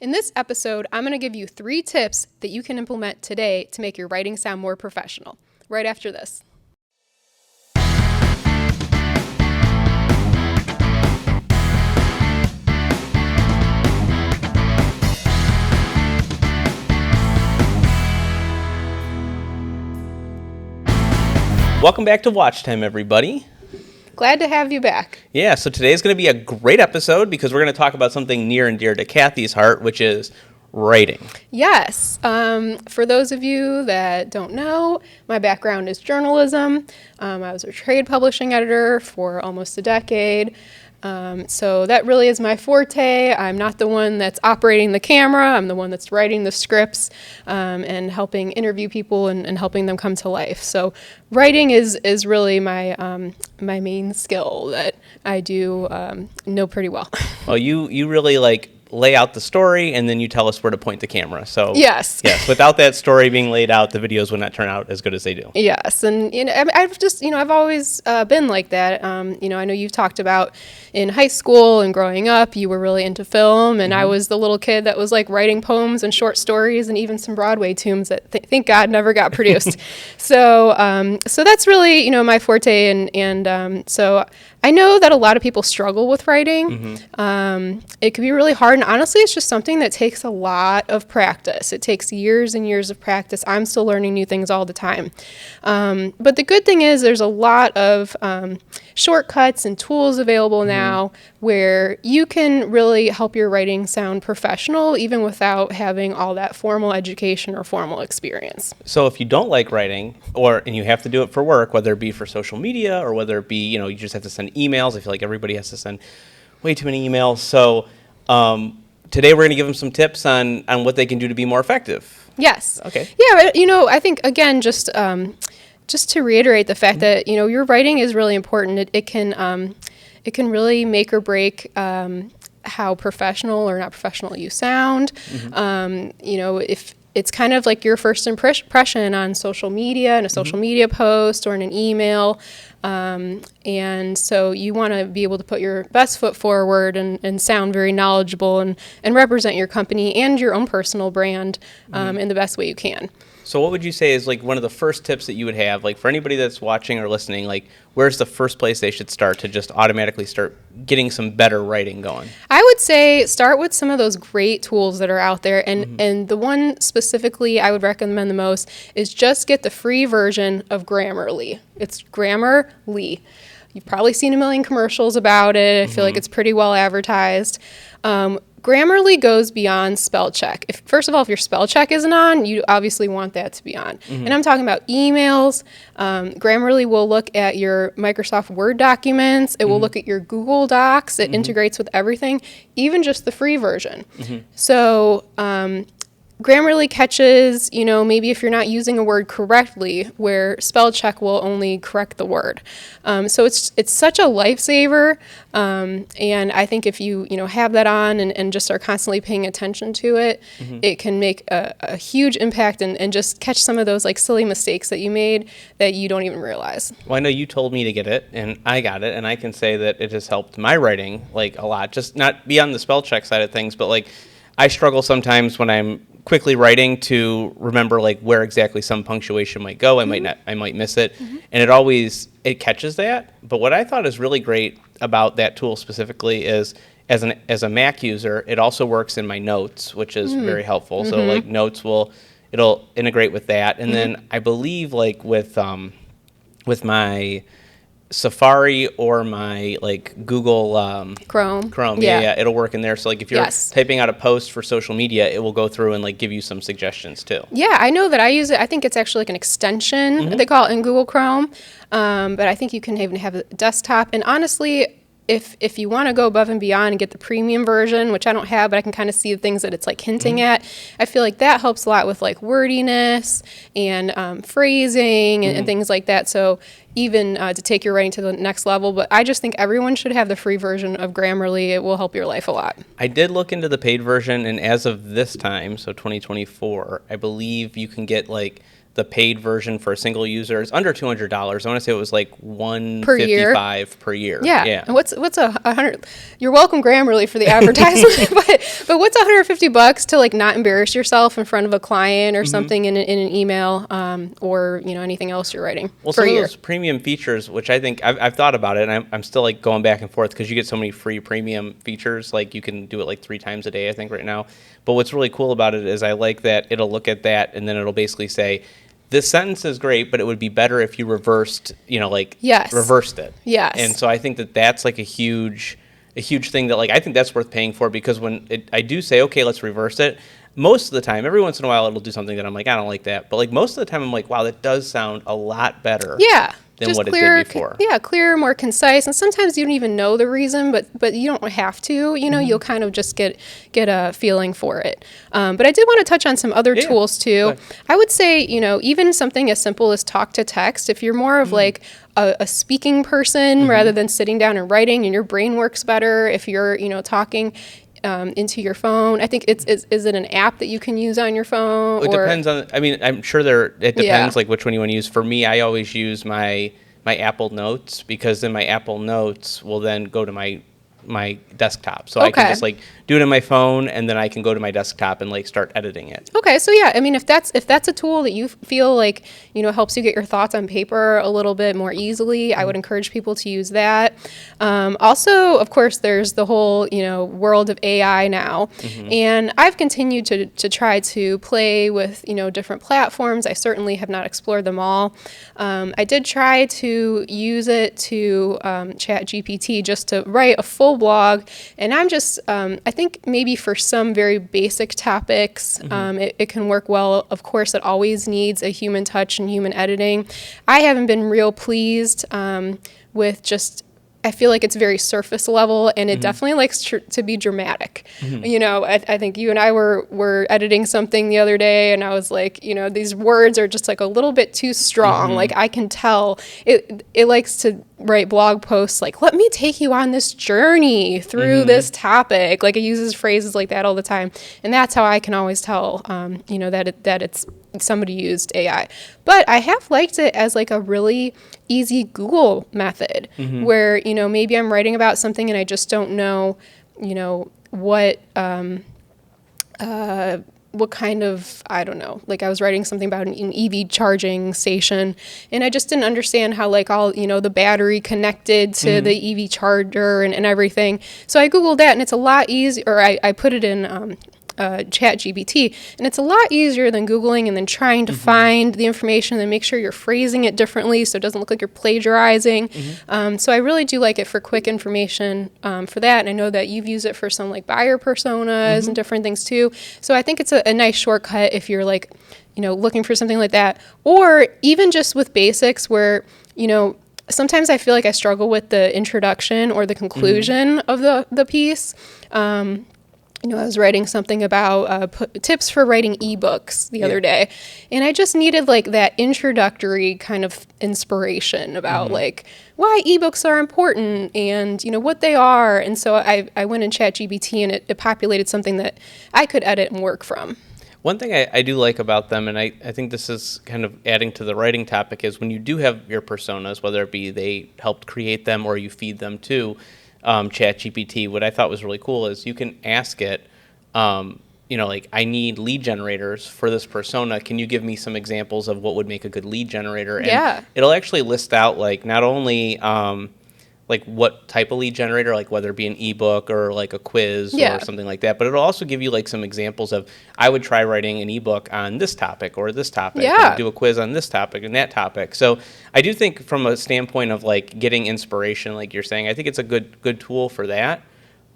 In this episode, I'm going to give you 3 tips that you can implement today to make your writing sound more professional. Right after this. Welcome back to Watch Time, everybody. Glad to have you back. Yeah, so today's going to be a great episode because we're going to talk about something near and dear to Kathy's heart, which is writing. Yes. For those of you that don't know, my background is journalism. I was a trade publishing editor for almost a decade. So that really is my forte. I'm not the one that's operating the camera. I'm the one that's writing the scripts and helping interview people and helping them come to life. So writing is really my my main skill that I do know pretty well. Well, you really lay out the story and then you tell us where to point the camera. So yes, without that story being laid out, the videos would not turn out as good as they do. Yes, and I've always been like that. I know you've talked about in high school and growing up, you were really into film, and I was the little kid that was like writing poems and short stories and even some Broadway tunes that thank God never got produced. So that's really my forte, and so I know that a lot of people struggle with writing. It can be really hard, and honestly, it's just something that takes a lot of practice. It takes years and years of practice. I'm still learning new things all the time. But the good thing is there's a lot of shortcuts and tools available now where you can really help your writing sound professional even without having all that formal education or formal experience. So if you don't like writing and you have to do it for work, whether it be for social media or whether it be, you just have to send emails. I feel like everybody has to send way too many emails. So today we're going to give them some tips on what they can do to be more effective. Yes. Okay. Yeah, I think, again, just to reiterate the fact that, your writing is really important. It can really make or break how professional or not professional you sound. If it's kind of like your first impression on social media, in a social media post or in an email. And so you want to be able to put your best foot forward and sound very knowledgeable and represent your company and your own personal brand in the best way you can. So what would you say is one of the first tips that you would have, for anybody that's watching or listening, where's the first place they should start to just automatically start getting some better writing going? I would say start with some of those great tools that are out there. And the one specifically I would recommend the most is just get the free version of Grammarly. It's Grammarly. You've probably seen a million commercials about it. I feel like it's pretty well advertised. Grammarly goes beyond spell check. First of all, if your spell check isn't on, you obviously want that to be on. And I'm talking about emails. Grammarly will look at your Microsoft Word documents. It will look at your Google Docs. It integrates with everything, even just the free version. So Grammarly catches, maybe if you're not using a word correctly, where spell check will only correct the word. So it's such a lifesaver, and I think if you have that on and just are constantly paying attention to it, it can make a huge impact and just catch some of those silly mistakes that you made that you don't even realize. Well, I know you told me to get it, and I got it, and I can say that it has helped my writing a lot. Just not beyond the spell check side of things, but I struggle sometimes when I'm quickly writing to remember where exactly some punctuation might go. I might miss it, and it catches that. But what I thought is really great about that tool specifically is as a Mac user, it also works in my notes, which is very helpful. So notes it'll integrate with that, and then I believe with my Safari or my Google Chrome. Yeah, it'll work in there. So if you're Yes. typing out a post for social media, it will go through and give you some suggestions too. Yeah, I know that I use it. I think it's actually an extension they call it in Google Chrome, but I think you can even have a desktop. And honestly, if you want to go above and beyond and get the premium version, which I don't have, but I can kind of see the things that it's hinting at, I feel like that helps a lot with wordiness and phrasing and things like that. So even to take your writing to the next level. But I just think everyone should have the free version of Grammarly. It will help your life a lot. I did look into the paid version, and as of this time, so 2024, I believe you can get the paid version for a single user is under $200. I want to say it was like Per year. $155 per year. Yeah. And what's a hundred? You're welcome, Grammarly, for the advertisement. but what's $150 to like not embarrass yourself in front of a client or something in an email, or anything else you're writing Well, for some a of year? those premium features, which I think I've thought about it, and I'm still like going back and forth because you get so many free premium features. Like you can do it like 3 times a day, I think, right now. But what's really cool about it is I like that it'll look at that and then it'll basically say, this sentence is great, but it would be better if you reversed, Yes. reversed it. Yes. And so I think that that's like a huge thing that like I think that's worth paying for, because when I do say, okay, let's reverse it, most of the time, every once in a while, it'll do something that I'm like, I don't like that. But like most of the time, I'm like, wow, that does sound a lot better. Yeah. Than Just what clear, it did before. Clear, more concise, and sometimes you don't even know the reason, but you don't have to. You'll kind of just get a feeling for it. But I did want to touch on some other tools too. I would say, even something as simple as talk to text. If you're more of like a speaking person rather than sitting down and writing, and your brain works better if you're talking into your phone. I think is it an app that you can use on your phone? It depends on. I mean, I'm sure it depends Yeah. like which one you want to use. For me, I always use my Apple Notes, because then my Apple Notes will then go to my desktop, so I can Okay. just like do it on my phone, and then I can go to my desktop and like start editing it. Okay, so yeah, I mean, if that's a tool that you feel like helps you get your thoughts on paper a little bit more easily, I would encourage people to use that. Also, of course, there's the whole world of AI now, and I've continued to try to play with different platforms. I certainly have not explored them all. I did try to use it to Chat GPT just to write a full blog, and I'm just I think maybe for some very basic topics it can work well. Of course, it always needs a human touch and human editing. I haven't been real pleased with just, I feel like it's very surface level, and it definitely likes to be dramatic. I think you and I were editing something the other day, and I was like, these words are just like a little bit too strong. Like I can tell it likes to write blog posts like, let me take you on this journey through this topic. Like it uses phrases like that all the time, and that's how I can always tell, that it's somebody used AI. But I have liked it as like a really easy Google method where, maybe I'm writing about something and I just don't know, what kind of, I don't know, like I was writing something about an EV charging station, and I just didn't understand how like all, the battery connected to the EV charger and everything. So I Googled that, and it's a lot easier, or I put it in Chat GPT, and it's a lot easier than Googling and then trying to find the information and then make sure you're phrasing it differently so it doesn't look like you're plagiarizing. So I really do like it for quick information for that, and I know that you've used it for some like buyer personas and different things too. So I think it's a nice shortcut if you're like, looking for something like that, or even just with basics where, sometimes I feel like I struggle with the introduction or the conclusion of the piece. I was writing something about tips for writing ebooks the other day, and I just needed like that introductory kind of inspiration about like why ebooks are important and what they are. And so I went in ChatGPT, and it populated something that I could edit and work from. One thing I do like about them, and I think this is kind of adding to the writing topic, is when you do have your personas, whether it be they helped create them or you feed them to ChatGPT, what I thought was really cool is you can ask it, like, I need lead generators for this persona. Can you give me some examples of what would make a good lead generator? And it'll actually list out, like, not only like what type of lead generator, like whether it be an ebook or like a quiz or something like that, but it'll also give you like some examples of, I would try writing an ebook on this topic or this topic, and do a quiz on this topic and that topic. So I do think from a standpoint of like getting inspiration, like you're saying, I think it's a good tool for that.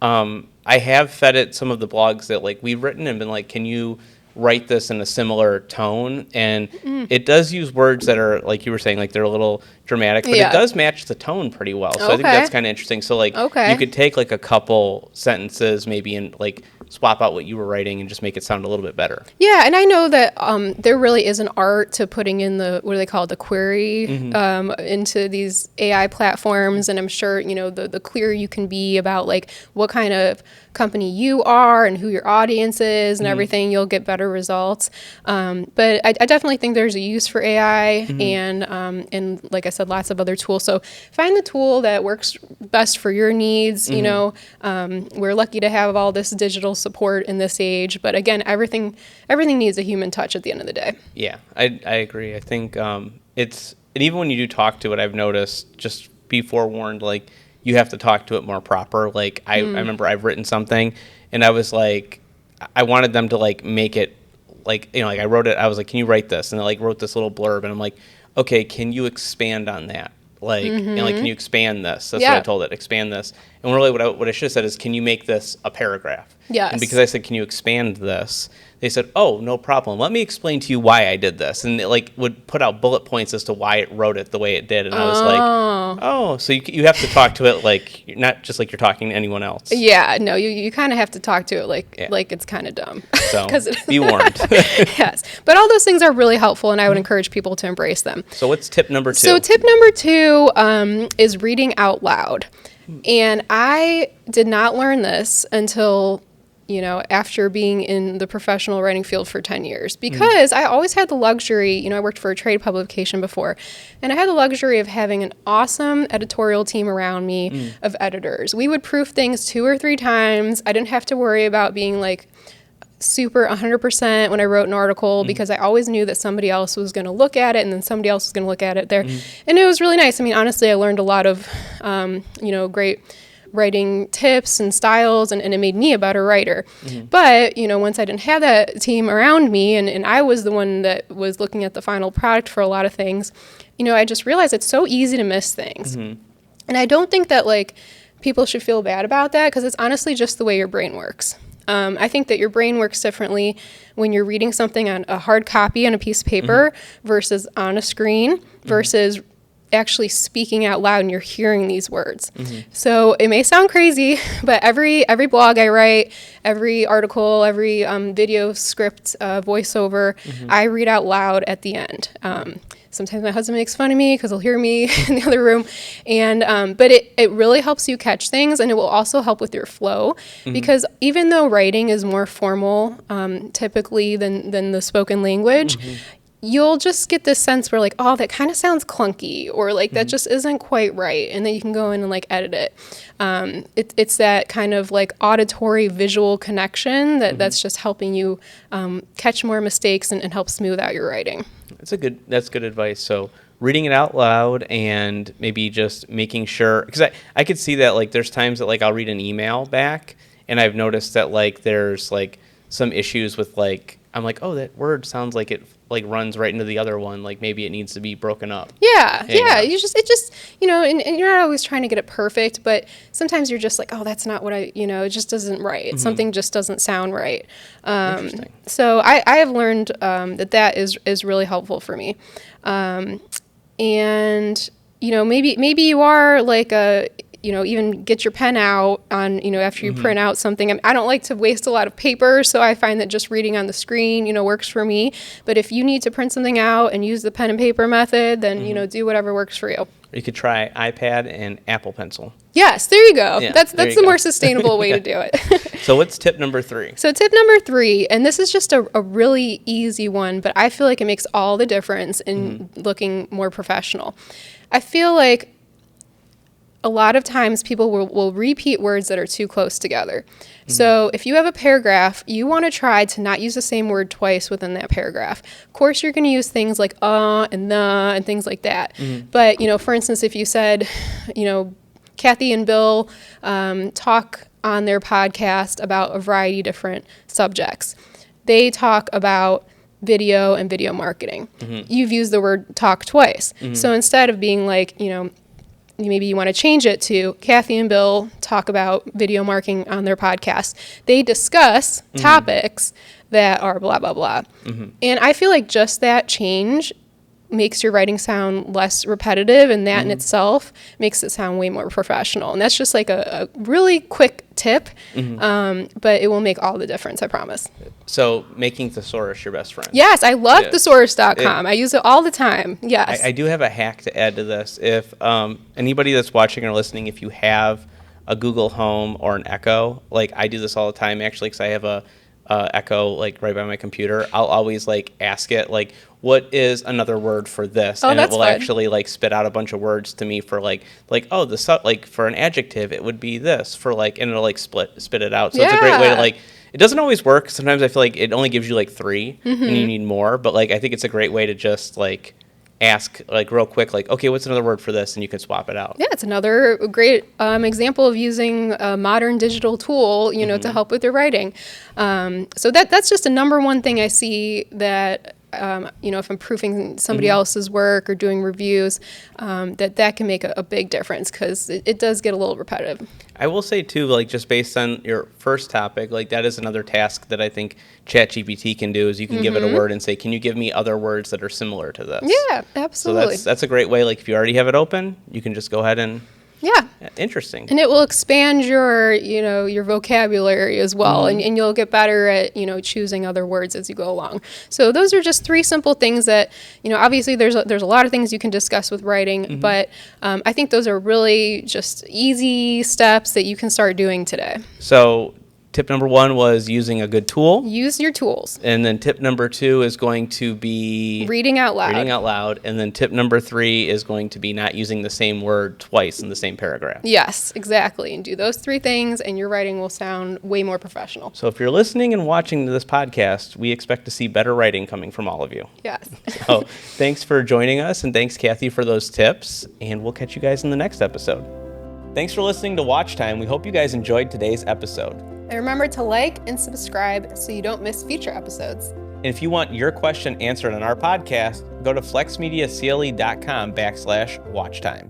I have fed it some of the blogs that like we've written and been like, can you write this in a similar tone? And it does use words that are, like you were saying, like they're a little dramatic, but it does match the tone pretty well. So I think that's kind of interesting. So like you could take like a couple sentences maybe and like swap out what you were writing and just make it sound a little bit better. Yeah, and I know that there really is an art to putting in the, what do they call it, the query into these AI platforms, and I'm sure, you know, the clearer you can be about like what kind of company you are and who your audience is and everything, you'll get better results. But I definitely think there's a use for AI and like I said, lots of other tools. So find the tool that works best for your needs. You know, we're lucky to have all this digital support in this age, but again, everything needs a human touch at the end of the day. Yeah, I agree. I think and even when you do talk to it, I've noticed, just be forewarned, like you have to talk to it more proper. Like I remember I've written something and I was like, I wanted them to like make it like, you know, like I wrote it, I was like, can you write this? And I like wrote this little blurb and I'm like, okay, can you expand on that? Like, and like, can you expand this? That's what I told it, expand this. And really what I should have said is, can you make this a paragraph? Yes. And because I said, can you expand this? They said, oh, no problem. Let me explain to you why I did this. And it like would put out bullet points as to why it wrote it the way it did. And I was like, oh, so you have to talk to it like, you're not just like you're talking to anyone else. Yeah, no, you kind of have to talk to it like it's kind of dumb. So be warned. Yes, but all those things are really helpful, and I would encourage people to embrace them. So what's tip number 2? So tip number 2 is reading out loud. And I did not learn this until, you know, after being in the professional writing field for 10 years, because I always had the luxury, you know, I worked for a trade publication before, and I had the luxury of having an awesome editorial team around me of editors. We would proof things 2 or 3 times. I didn't have to worry about being like super 100% when I wrote an article, because I always knew that somebody else was going to look at it, and then somebody else was going to look at it there. And it was really nice. I mean, honestly, I learned a lot of, you know, great writing tips and styles, and it made me a better writer. But, you know, once I didn't have that team around me, and I was the one that was looking at the final product for a lot of things, you know, I just realized it's so easy to miss things. And I don't think that like people should feel bad about that, because it's honestly just the way your brain works. I think that your brain works differently when you're reading something on a hard copy on a piece of paper versus on a screen versus actually speaking out loud and you're hearing these words. So it may sound crazy, but every blog I write, every article, every video script, voiceover, I read out loud at the end. Sometimes my husband makes fun of me because he'll hear me in the other room. And but it really helps you catch things, and it will also help with your flow, because even though writing is more formal typically than the spoken language, you'll just get this sense where like, oh, that kind of sounds clunky, or like that just isn't quite right, and then you can go in and like edit it. It's that kind of like auditory visual connection that's just helping you catch more mistakes and help smooth out your writing. That's good advice. So reading it out loud, and maybe just making sure, because I could see that like there's times that like I'll read an email back and I've noticed that like there's like some issues with like, I'm like, oh, that word sounds like it like runs right into the other one. Like maybe it needs to be broken up. Yeah. It just, you know, and you're not always trying to get it perfect, but sometimes you're just like, oh, that's not what it just isn't right. Something just doesn't sound right. Interesting. So I have learned that is really helpful for me. And, you know, maybe you are like even get your pen out on, after you print out something. I don't like to waste a lot of paper, so I find that just reading on the screen, works for me. But if you need to print something out and use the pen and paper method, then, do whatever works for you. You could try iPad and Apple Pencil. Yes, there you go. Yeah, that's the more sustainable way to do it. So what's tip number 3? So tip number 3, and this is just a really easy one, but I feel like it makes all the difference in looking more professional. I feel like a lot of times people will repeat words that are too close together. So if you have a paragraph, you want to try to not use the same word twice within that paragraph. Of course, you're going to use things like and the and things like that. But, for instance, if you said, Kathy and Bill talk on their podcast about a variety of different subjects. They talk about video and video marketing. You've used the word talk twice. So instead of being like, maybe you want to change it to Kathy and Bill talk about video marketing on their podcast. They discuss topics that are blah, blah, blah. And I feel like just that change makes your writing sound less repetitive, and that in itself makes it sound way more professional. And that's just like a really quick tip, but it will make all the difference, I promise. So making thesaurus your best friend. Yes, I love Yeah. thesaurus.com. I use it all the time. Yes. I do have a hack to add to this. If anybody that's watching or listening, if you have a Google Home or an Echo, like I do this all the time actually, because I have a Echo like right by my computer. I'll always like ask it like, what is another word for this? Oh, and it that's will fun. actually like spit out a bunch of words to me for like oh like for an adjective it would be this for like, and it'll like spit it out. So it's a great way to Yeah. like. It doesn't always work. Sometimes I feel like it only gives you like 3 and you need more. But like I think it's a great way to just like ask like real quick like, okay, what's another word for this, and you can swap it out. Yeah, it's another great example of using a modern digital tool, you know, to help with your writing. So that's just a number one thing I see that, you know, if I'm proofing somebody else's work or doing reviews, that can make a big difference, because it does get a little repetitive. I will say too, like just based on your first topic, like that is another task that I think ChatGPT can do, is you can give it a word and say, can you give me other words that are similar to this? Yeah, So absolutely. that's a great way. Like if you already have it open, you can just go ahead and Yeah. interesting. And it will expand your, you know, your vocabulary as well, and you'll get better at, you know, choosing other words as you go along. So those are just 3 simple things that, you know, obviously there's a lot of things you can discuss with writing, but I think those are really just easy steps that you can start doing today. So tip number 1 was using a good tool. Use your tools. And then tip number 2 is going to be Reading out loud. reading out loud. And then tip number 3 is going to be not using the same word twice in the same paragraph. Yes, exactly. And do those 3 things, and your writing will sound way more professional. So if you're listening and watching this podcast, we expect to see better writing coming from all of you. Yes. So thanks for joining us, and thanks, Kathy, for those tips. And we'll catch you guys in the next episode. Thanks for listening to Watch Time. We hope you guys enjoyed today's episode. And remember to like and subscribe so you don't miss future episodes. And if you want your question answered on our podcast, go to flexmediacle.com/watchtime.